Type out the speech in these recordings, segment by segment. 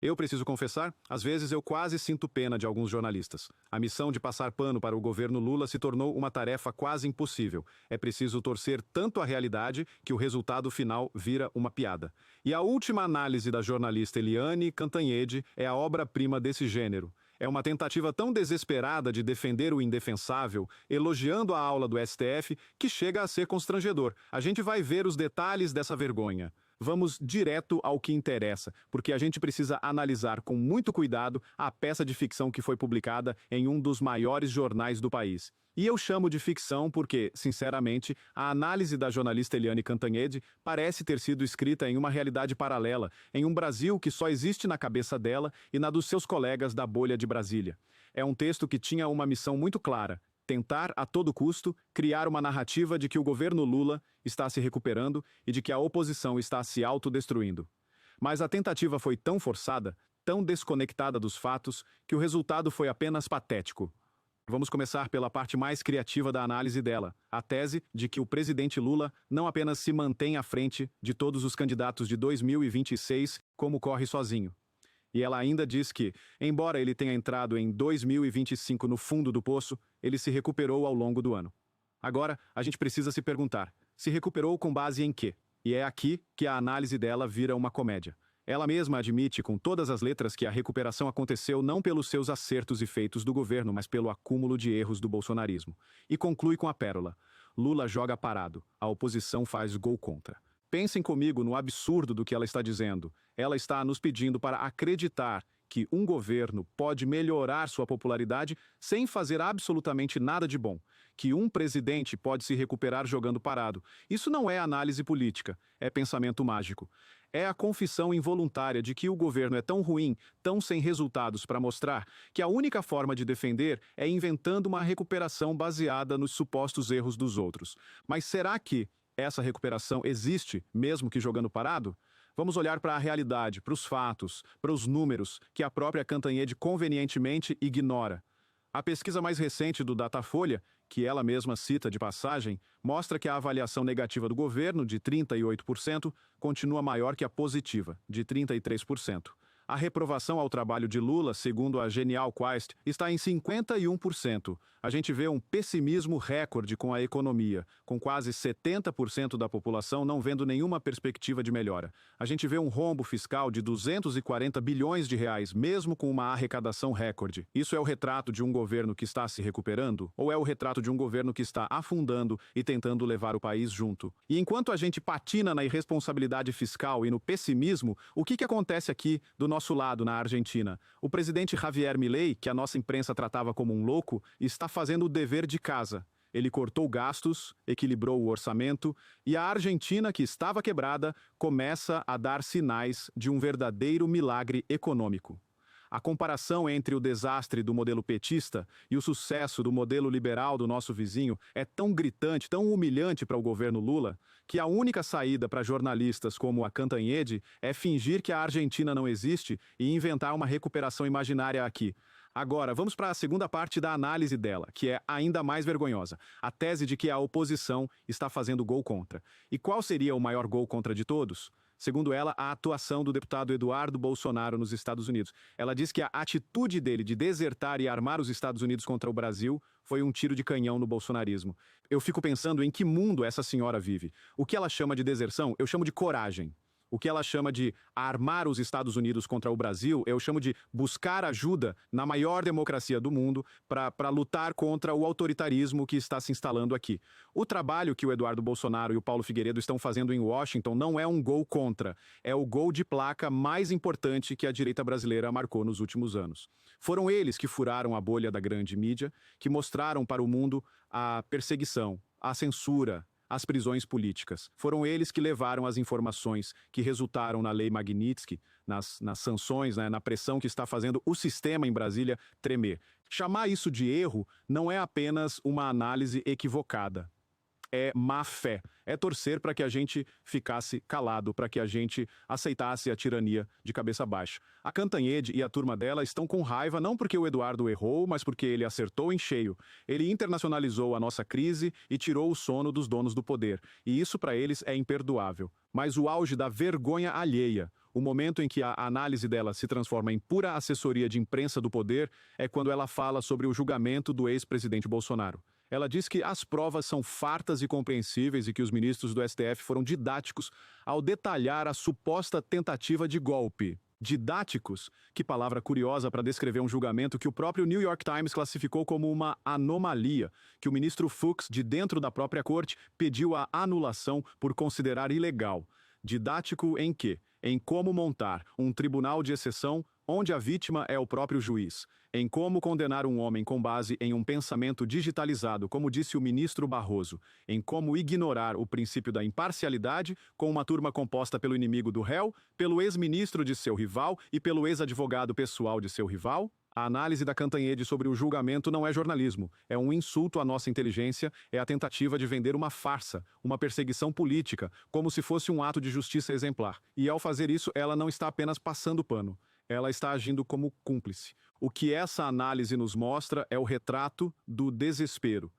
Eu preciso confessar, às vezes eu quase sinto pena de alguns jornalistas. A missão de passar pano para o governo Lula se tornou uma tarefa quase impossível. É preciso torcer tanto a realidade que o resultado final vira uma piada. E a última análise da jornalista Eliane Cantanhede é a obra-prima desse gênero. É uma tentativa tão desesperada de defender o indefensável, elogiando a aula do STF, que chega a ser constrangedor. A gente vai ver os detalhes dessa vergonha. Vamos direto ao que interessa, porque a gente precisa analisar com muito cuidado a peça de ficção que foi publicada em um dos maiores jornais do país. E eu chamo de ficção porque, sinceramente, a análise da jornalista Eliane Cantanhede parece ter sido escrita em uma realidade paralela, em um Brasil que só existe na cabeça dela e na dos seus colegas da bolha de Brasília. É um texto que tinha uma missão muito clara: tentar, a todo custo, criar uma narrativa de que o governo Lula está se recuperando e de que a oposição está se autodestruindo. Mas a tentativa foi tão forçada, tão desconectada dos fatos, que o resultado foi apenas patético. Vamos começar pela parte mais criativa da análise dela, a tese de que o presidente Lula não apenas se mantém à frente de todos os candidatos de 2026, como corre sozinho. E ela ainda diz que, embora ele tenha entrado em 2025 no fundo do poço, ele se recuperou ao longo do ano. Agora, a gente precisa se perguntar, se recuperou com base em quê? E é aqui que a análise dela vira uma comédia. Ela mesma admite com todas as letras que a recuperação aconteceu não pelos seus acertos e feitos do governo, mas pelo acúmulo de erros do bolsonarismo. E conclui com a pérola: Lula joga parado, a oposição faz gol contra. Pensem comigo no absurdo do que ela está dizendo. Ela está nos pedindo para acreditar que um governo pode melhorar sua popularidade sem fazer absolutamente nada de bom. Que um presidente pode se recuperar jogando parado. Isso não é análise política, é pensamento mágico. É a confissão involuntária de que o governo é tão ruim, tão sem resultados para mostrar, que a única forma de defender é inventando uma recuperação baseada nos supostos erros dos outros. Mas será que essa recuperação existe, mesmo que jogando parado? Vamos olhar para a realidade, para os fatos, para os números, que a própria Cantanhede convenientemente ignora. A pesquisa mais recente do Datafolha, que ela mesma cita de passagem, mostra que a avaliação negativa do governo, de 38%, continua maior que a positiva, de 33%. A reprovação ao trabalho de Lula, segundo a Genial Quest, está em 51%. A gente vê um pessimismo recorde com a economia, com quase 70% da população não vendo nenhuma perspectiva de melhora. A gente vê um rombo fiscal de 240 bilhões de reais, mesmo com uma arrecadação recorde. Isso é o retrato de um governo que está se recuperando? Ou é o retrato de um governo que está afundando e tentando levar o país junto? E enquanto a gente patina na irresponsabilidade fiscal e no pessimismo, o que acontece aqui do nosso lado, na Argentina? O presidente Javier Milei, que a nossa imprensa tratava como um louco, está fazendo o dever de casa. Ele cortou gastos, equilibrou o orçamento, e a Argentina, que estava quebrada, começa a dar sinais de um verdadeiro milagre econômico. A comparação entre o desastre do modelo petista e o sucesso do modelo liberal do nosso vizinho é tão gritante, tão humilhante para o governo Lula, que a única saída para jornalistas como a Cantanhede é fingir que a Argentina não existe e inventar uma recuperação imaginária aqui. Agora, vamos para a segunda parte da análise dela, que é ainda mais vergonhosa. A tese de que a oposição está fazendo gol contra. E qual seria o maior gol contra de todos? Segundo ela, a atuação do deputado Eduardo Bolsonaro nos Estados Unidos. Ela diz que a atitude dele de desertar e armar os Estados Unidos contra o Brasil foi um tiro de canhão no bolsonarismo. Eu fico pensando em que mundo essa senhora vive. O que ela chama de deserção, eu chamo de coragem. O que ela chama de armar os Estados Unidos contra o Brasil, eu chamo de buscar ajuda na maior democracia do mundo para lutar contra o autoritarismo que está se instalando aqui. O trabalho que o Eduardo Bolsonaro e o Paulo Figueiredo estão fazendo em Washington não é um gol contra, é o gol de placa mais importante que a direita brasileira marcou nos últimos anos. Foram eles que furaram a bolha da grande mídia, que mostraram para o mundo a perseguição, a censura, as prisões políticas. Foram eles que levaram as informações que resultaram na Lei Magnitsky, nas sanções, na pressão que está fazendo o sistema em Brasília tremer. Chamar isso de erro não é apenas uma análise equivocada. É má fé, é torcer para que a gente ficasse calado, para que a gente aceitasse a tirania de cabeça baixa. A Cantanhede e a turma dela estão com raiva não porque o Eduardo errou, mas porque ele acertou em cheio. Ele internacionalizou a nossa crise e tirou o sono dos donos do poder. E isso para eles é imperdoável. Mas o auge da vergonha alheia, O momento em que a análise dela se transforma em pura assessoria de imprensa do poder é quando ela fala sobre o julgamento do ex-presidente Bolsonaro. Ela diz que as provas são fartas e compreensíveis e que os ministros do STF foram didáticos ao detalhar a suposta tentativa de golpe. Didáticos? Que palavra curiosa para descrever um julgamento que o próprio New York Times classificou como uma anomalia, que o ministro Fux, de dentro da própria corte, pediu a anulação por considerar ilegal. Didático em quê? Em como montar um tribunal de exceção onde a vítima é o próprio juiz, em como condenar um homem com base em um pensamento digitalizado, como disse o ministro Barroso, em como ignorar o princípio da imparcialidade com uma turma composta pelo inimigo do réu, pelo ex-ministro de seu rival e pelo ex-advogado pessoal de seu rival. A análise da Cantanhede sobre o julgamento não é jornalismo, é um insulto à nossa inteligência, é a tentativa de vender uma farsa, uma perseguição política, como se fosse um ato de justiça exemplar. E ao fazer isso, ela não está apenas passando pano. Ela está agindo como cúmplice. O que essa análise nos mostra é o retrato do desespero.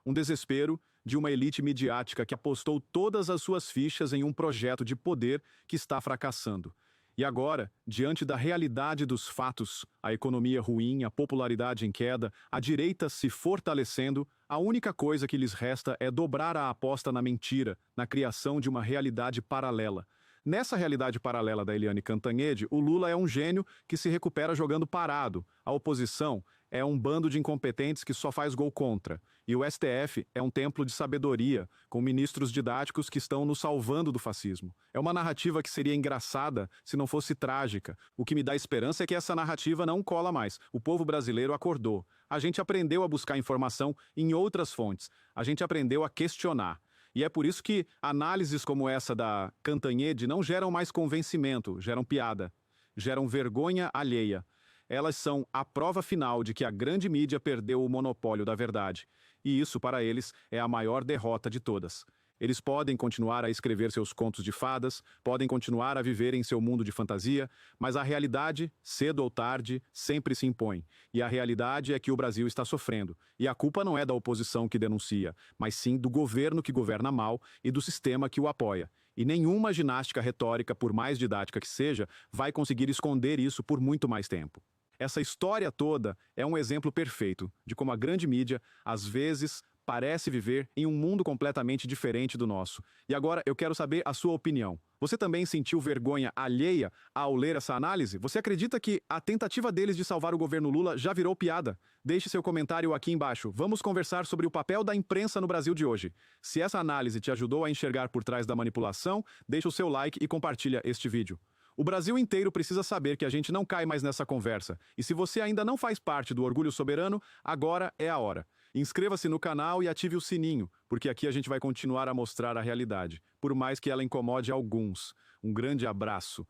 Um desespero de uma elite midiática que apostou todas as suas fichas em um projeto de poder que está fracassando. E agora, diante da realidade dos fatos, a economia ruim, a popularidade em queda, a direita se fortalecendo, a única coisa que lhes resta é dobrar a aposta na mentira, na criação de uma realidade paralela. Nessa realidade paralela da Eliane Cantanhede, o Lula é um gênio que se recupera jogando parado. A oposição é um bando de incompetentes que só faz gol contra. E o STF é um templo de sabedoria, com ministros didáticos que estão nos salvando do fascismo. É uma narrativa que seria engraçada se não fosse trágica. O que me dá esperança é que essa narrativa não cola mais. O povo brasileiro acordou. A gente aprendeu a buscar informação em outras fontes. A gente aprendeu a questionar. E é por isso que análises como essa da Cantanhede não geram mais convencimento, geram piada, geram vergonha alheia. Elas são a prova final de que a grande mídia perdeu o monopólio da verdade. E isso, para eles, é a maior derrota de todas. Eles podem continuar a escrever seus contos de fadas, podem continuar a viver em seu mundo de fantasia, mas a realidade, cedo ou tarde, sempre se impõe. E a realidade é que o Brasil está sofrendo. E a culpa não é da oposição que denuncia, mas sim do governo que governa mal e do sistema que o apoia. E nenhuma ginástica retórica, por mais didática que seja, vai conseguir esconder isso por muito mais tempo. Essa história toda é um exemplo perfeito de como a grande mídia, às vezes, parece viver em um mundo completamente diferente do nosso. E agora eu quero saber a sua opinião. Você também sentiu vergonha alheia ao ler essa análise? Você acredita que a tentativa deles de salvar o governo Lula já virou piada? Deixe seu comentário aqui embaixo. Vamos conversar sobre o papel da imprensa no Brasil de hoje. Se essa análise te ajudou a enxergar por trás da manipulação, deixa o seu like e compartilha este vídeo. O Brasil inteiro precisa saber que a gente não cai mais nessa conversa. E se você ainda não faz parte do Orgulho Soberano, agora é a hora. Inscreva-se no canal e ative o sininho, porque aqui a gente vai continuar a mostrar a realidade, por mais que ela incomode alguns. Um grande abraço.